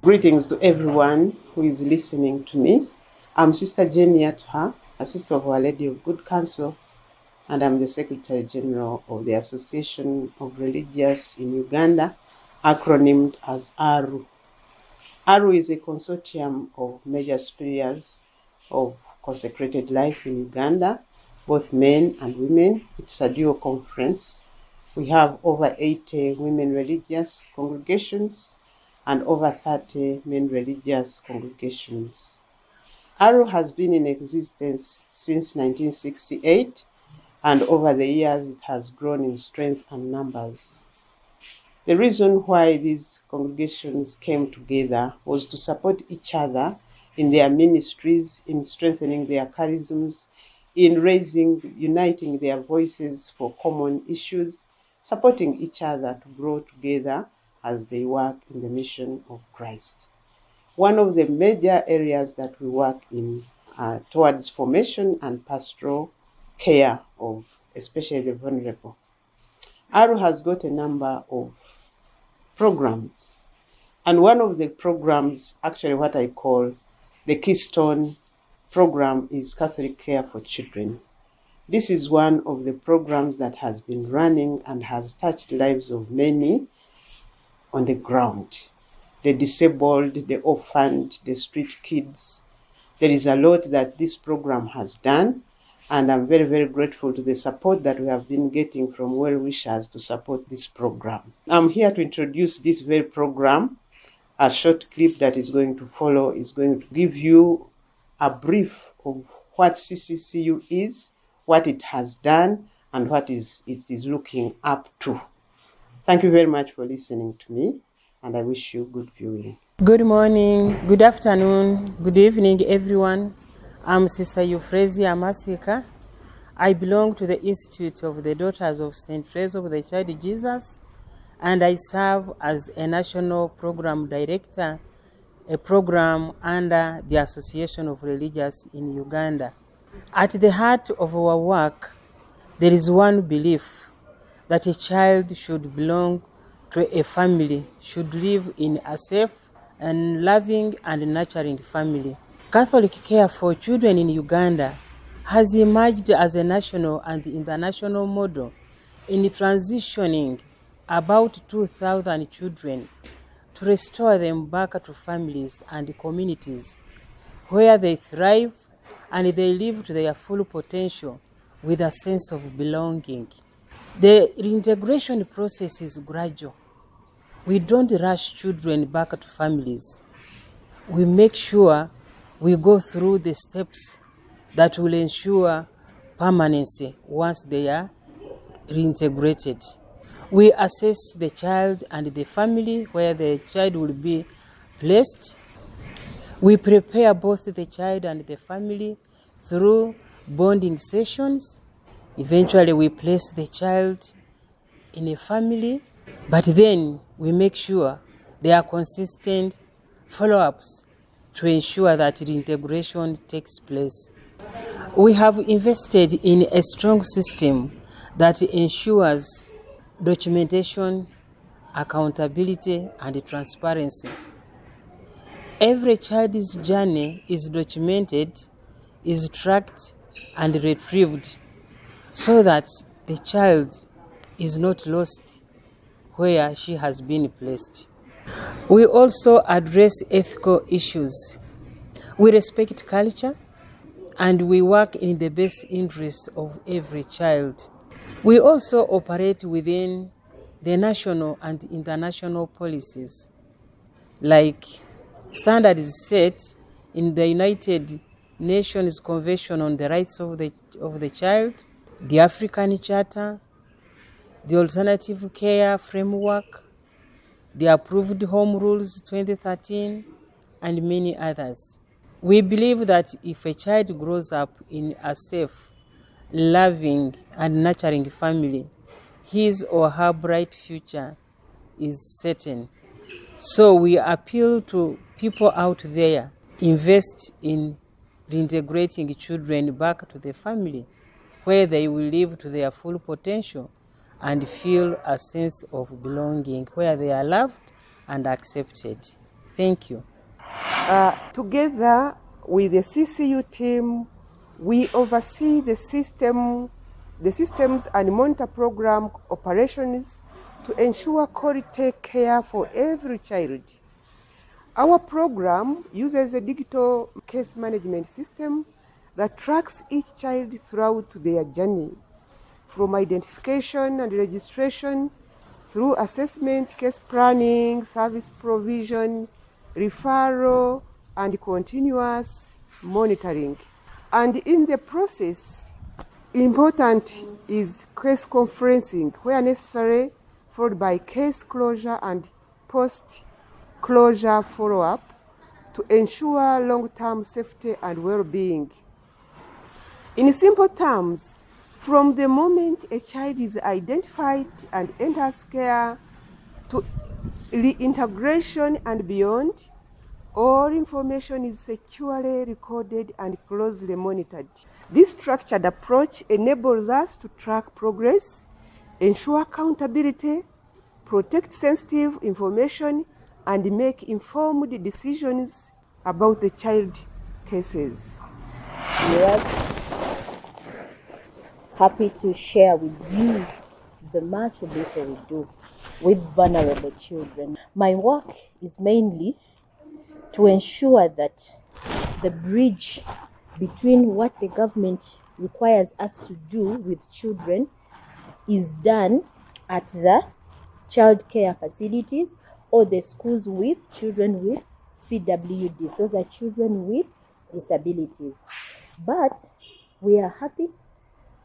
Greetings to everyone who is listening to me. I'm Sister Jenny Atha, a sister of Our Lady of Good Counsel, and I'm the Secretary General of the Association of Religious in Uganda, acronymed as ARU. ARU is a consortium of major superiors of consecrated life in Uganda, both men and women. It's a dual conference. We have over 80 women religious congregations and over 30 men religious congregations. ARU has been in existence since 1968, and over the years it has grown in strength and numbers. The reason why these congregations came together was to support each other in their ministries, in strengthening their charisms, in uniting their voices for common issues, supporting each other to grow together as they work in the mission of Christ. One of the major areas that we work in towards formation and pastoral care of especially the vulnerable. ARU has got a number of programs. And one of the programs, actually what I call the Keystone program, is Catholic Care for Children. This is one of the programs that has been running and has touched lives of many on the ground. The disabled, the orphaned, the street kids. There is a lot that this program has done, and I'm very, very grateful to the support that we have been getting from well-wishers to support this program. I'm here to introduce this very program. A short clip that is going to follow is going to give you a brief of what CCCU is, what it has done, and what it is looking up to. Thank you very much for listening to me, and I wish you good viewing. Good morning, good afternoon, good evening, everyone. I'm Sister Euphrasia Masika. I belong to the Institute of the Daughters of St. Teresa of the Child Jesus, and I serve as a National Program Director, a program under the Association of Religious in Uganda. At the heart of our work, there is one belief that a child should belong to a family, should live in a safe and loving and nurturing family. Catholic Care for Children in Uganda has emerged as a national and international model in transitioning about 2,000 children to restore them back to families and communities where they thrive and they live to their full potential with a sense of belonging. The reintegration process is gradual. We don't rush children back to families. We make sure we go through the steps that will ensure permanency once they are reintegrated. We assess the child and the family where the child will be placed. We prepare both the child and the family through bonding sessions. Eventually, we place the child in a family, but then we make sure there are consistent follow-ups to ensure that reintegration takes place. We have invested in a strong system that ensures documentation, accountability, and transparency. Every child's journey is documented, is tracked, and retrieved so that the child is not lost where she has been placed. We also address ethical issues. We respect culture and we work in the best interest of every child. We also operate within the national and international policies, like standards set in the United Nations Convention on the Rights of the Child, the African Charter, the Alternative Care Framework, the Approved Home Rules 2013, and many others. We believe that if a child grows up in a safe, loving, and nurturing family, his or her bright future is certain. So we appeal to people out there, invest in reintegrating children back to the family, where they will live to their full potential and feel a sense of belonging, where they are loved and accepted. Thank you. Together with the CCU team, we oversee the systems and monitor program operations to ensure quality care for every child. Our program uses a digital case management system that tracks each child throughout their journey, from identification and registration through assessment, case planning, service provision, referral, and continuous monitoring. And in the process, important is case conferencing where necessary, followed by case closure and post-closure follow-up to ensure long-term safety and well-being. In simple terms, from the moment a child is identified and enters care to reintegration and beyond, all information is securely recorded and closely monitored. This structured approach enables us to track progress, ensure accountability, protect sensitive information, and make informed decisions about the child cases. Yes. Happy to share with you the much better we do with vulnerable children. My work is mainly to ensure that the bridge between what the government requires us to do with children is done at the child care facilities or the schools with children with CWDs. Those are children with disabilities. But we are happy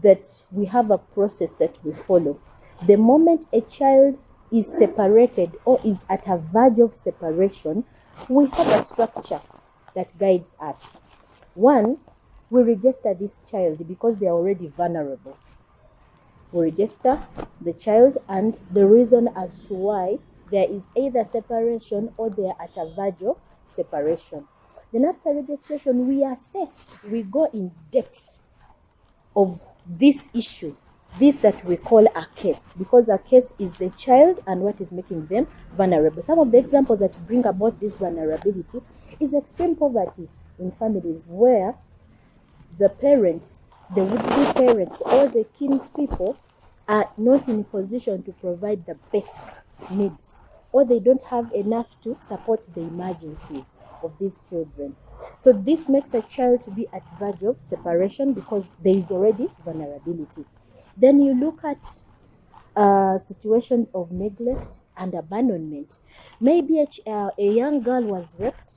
that we have a process that we follow. The moment a child is separated or is at a verge of separation, we have a structure that guides us. One, we register this child because they are already vulnerable. We register the child and the reason as to why there is either separation or they are at a verge of separation. Then after registration, we assess, we go in depth of this issue, this that we call a case, because a case is the child and what is making them vulnerable. Some of the examples that bring about this vulnerability is extreme poverty in families where the parents, the would-be parents or the kinspeople are not in position to provide the basic needs, or they don't have enough to support the emergencies of these children. So this makes a child to be at verge of separation because there is already vulnerability. Then you look at situations of neglect and abandonment. Maybe a young girl was raped,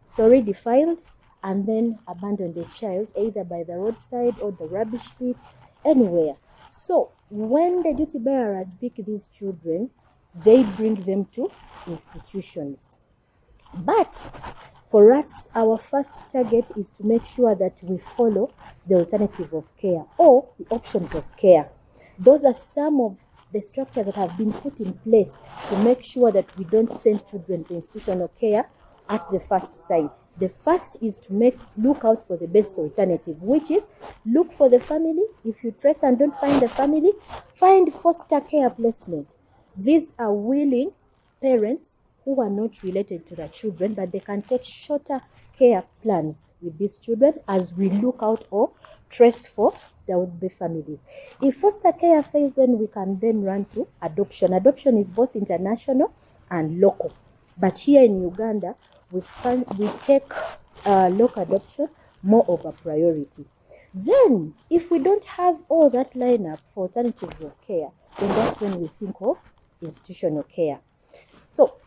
sorry, defiled, and then abandoned the child either by the roadside or the rubbish pit, anywhere. So when the duty bearers pick these children, they bring them to institutions. But for us, our first target is to make sure that we follow the alternative of care or the options of care. Those are some of the structures that have been put in place to make sure that we don't send children to institutional care at the first sight. The first is to look out for the best alternative, which is look for the family. If you trace and don't find the family, find foster care placement. These are willing parents who are not related to the children, but they can take shorter care plans with these children as we look out or trace for the would-be families. If foster care fails, then we can then run to adoption. Adoption is both international and local. But here in Uganda, we take local adoption more of a priority. Then, if we don't have all that lineup for alternatives of care, then that's when we think of institutional care. So,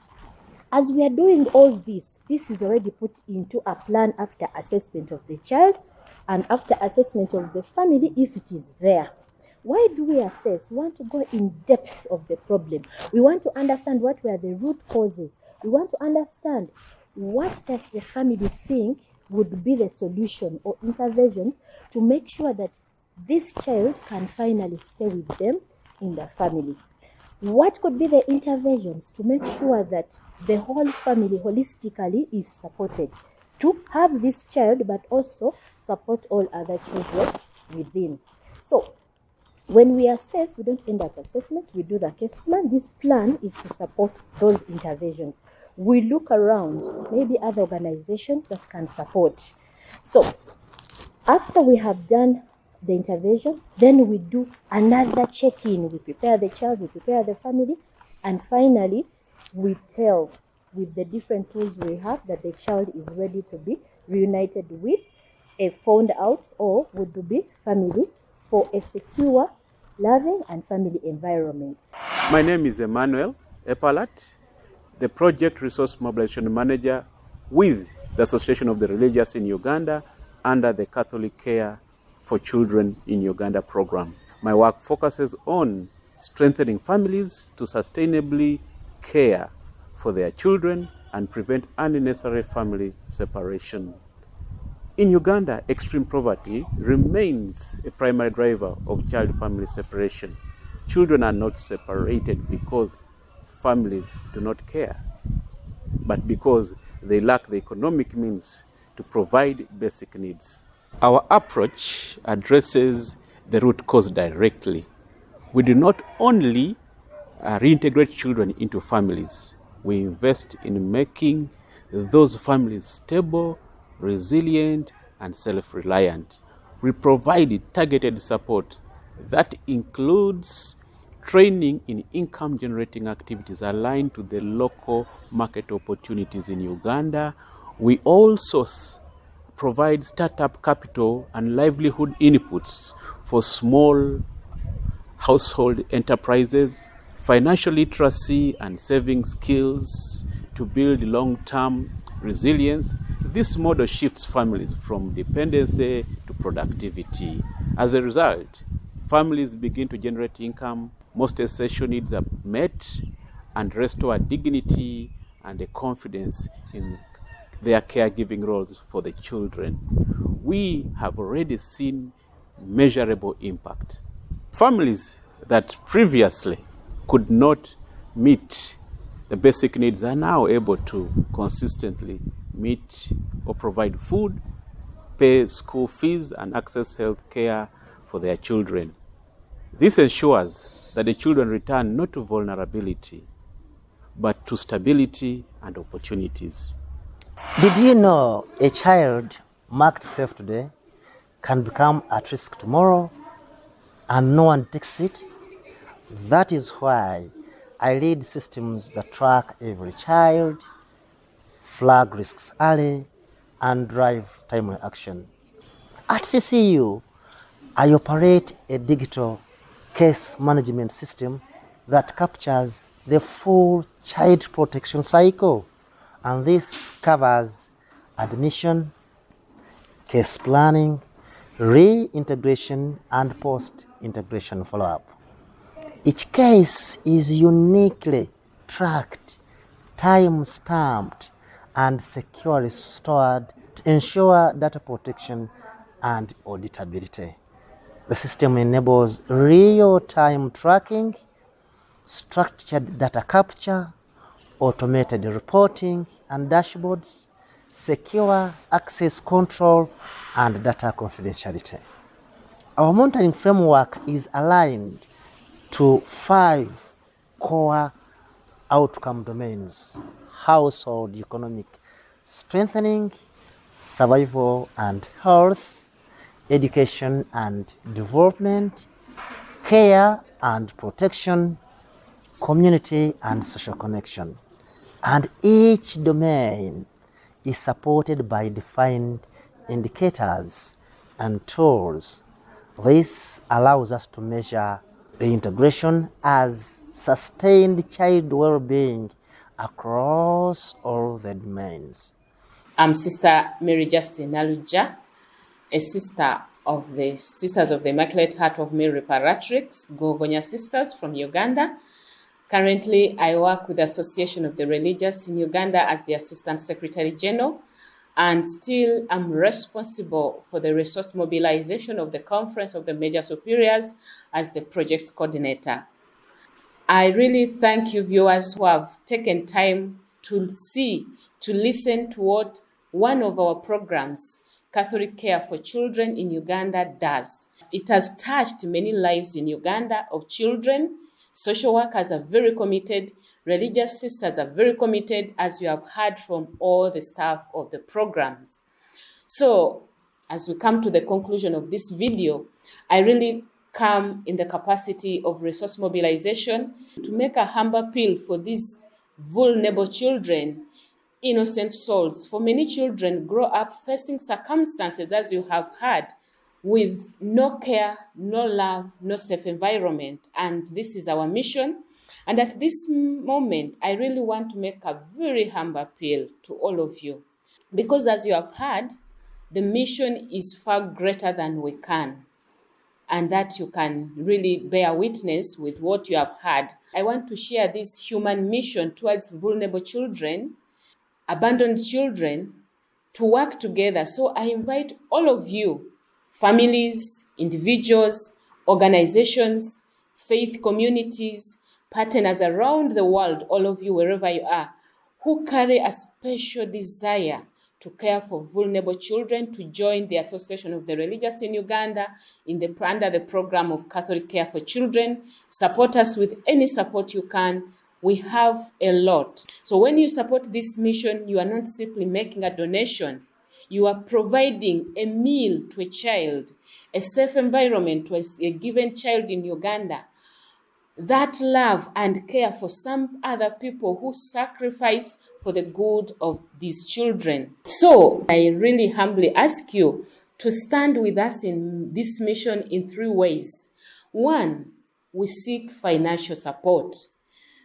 as we are doing all this is already put into a plan after assessment of the child and after assessment of the family if it is there. Why do we assess? We want to go in depth of the problem. We want to understand what were the root causes. We want to understand what does the family think would be the solution or interventions to make sure that this child can finally stay with them in the family. What could be the interventions to make sure that the whole family holistically is supported to have this child, but also support all other children within? So, when we assess, we don't end at assessment, we do the case plan. This plan is to support those interventions. we look around, maybe other organizations that can support. So after we have done the intervention, then we do another check-in. We prepare the child, we prepare the family, and finally we tell with the different tools we have that the child is ready to be reunited with a found out or would be family for a secure, loving and family environment. My name is Emmanuel Epalat, the Project Resource Mobilization Manager with the Association of the Religious in Uganda under the Catholic Care for Children in Uganda program. My work focuses on strengthening families to sustainably care for their children and prevent unnecessary family separation. In Uganda, extreme poverty remains a primary driver of child-family separation. Children are not separated because families do not care, but because they lack the economic means to provide basic needs. Our approach addresses the root cause directly. We do not only reintegrate children into families, we invest in making those families stable, resilient, and self-reliant. We provide targeted support that includes training in income-generating activities aligned to the local market opportunities in Uganda. We also provide startup capital and livelihood inputs for small household enterprises, financial literacy and saving skills to build long-term resilience. This model shifts families from dependency to productivity. As a result, families begin to generate income, most essential needs are met, and restore dignity and a confidence in their caregiving roles for the children. We have already seen measurable impact. Families that previously could not meet the basic needs are now able to consistently meet or provide food, pay school fees, and access health care for their children. This ensures that the children return not to vulnerability, but to stability and opportunities. Did you know a child marked safe today can become at risk tomorrow and no one takes it? That is why I lead systems that track every child, flag risks early, and drive timely action. At CCCU, I operate a digital case management system that captures the full child protection cycle, and this covers admission, case planning, reintegration, and post-integration follow-up. Each case is uniquely tracked, time-stamped, and securely stored to ensure data protection and auditability. The system enables real-time tracking, structured data capture, automated reporting and dashboards, secure access control, and data confidentiality. Our monitoring framework is aligned to 5 core outcome domains: household economic strengthening, survival and health, education and development, care and protection, community and social connection. And each domain is supported by defined indicators and tools. This allows us to measure reintegration as sustained child well-being across all the domains. I'm Sister Mary Justin Naluja, a sister of the Sisters of the Immaculate Heart of Mary Paratrix, Gogonya Sisters from Uganda. Currently, I work with the Association of the Religious in Uganda as the Assistant Secretary General, and still I'm responsible for the resource mobilization of the Conference of the Major Superiors as the project's coordinator. I really thank you viewers who have taken time to listen to what one of our programs, Catholic Care for Children in Uganda, does. It has touched many lives in Uganda of children. Social workers are very committed, Religious sisters are very committed, as you have heard from all the staff of the programs. So, as we come to the conclusion of this video, I really come in the capacity of resource mobilization to make a humble appeal for these vulnerable children, innocent souls. For many children grow up facing circumstances, as you have heard, with no care, no love, no safe environment. And this is our mission. And at this moment, I really want to make a very humble appeal to all of you. Because as you have heard, the mission is far greater than we can, and that you can really bear witness with what you have heard. I want to share this human mission towards vulnerable children, abandoned children, to work together. So I invite all of you, families, individuals, organizations, faith communities, partners around the world, all of you, wherever you are, who carry a special desire to care for vulnerable children, to join the Association of the Religious in Uganda under the program of Catholic Care for Children. Support us with any support you can. We have a lot. So when you support this mission, you are not simply making a donation. You are providing a meal to a child, a safe environment to a given child in Uganda, that love and care for some other people who sacrifice for the good of these children. So I really humbly ask you to stand with us in this mission in 3 ways. 1, we seek financial support.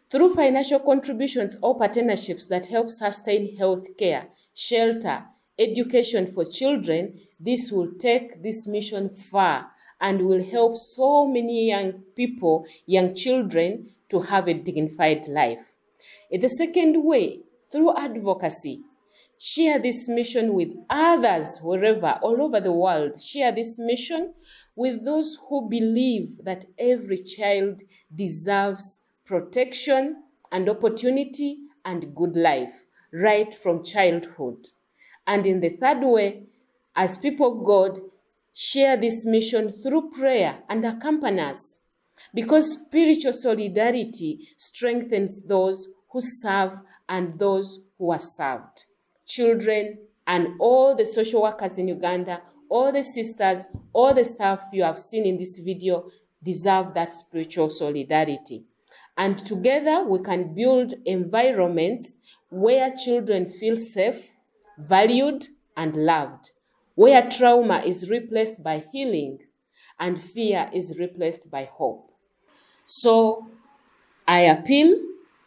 Through financial contributions or partnerships that help sustain health care, shelter, education for children, this will take this mission far and will help so many young people, young children, to have a dignified life. In the second way, through advocacy, share this mission with others wherever, all over the world. Share this mission with those who believe that every child deserves protection and opportunity and good life, right from childhood. And in the third way, as people of God, share this mission through prayer and accompany us, because spiritual solidarity strengthens those who serve and those who are served. Children and all the social workers in Uganda, all the sisters, all the staff you have seen in this video deserve that spiritual solidarity. And together we can build environments where children feel safe, valued, and loved, where trauma is replaced by healing and fear is replaced by hope. So I appeal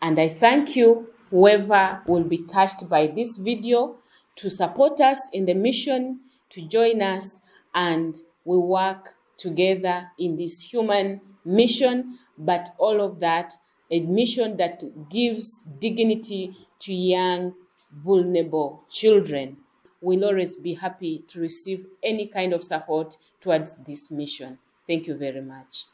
and I thank you, whoever will be touched by this video, to support us in the mission, to join us, and we work together in this human mission, but all of that, a mission that gives dignity to young, vulnerable children. We'll always be happy to receive any kind of support towards this mission. Thank you very much.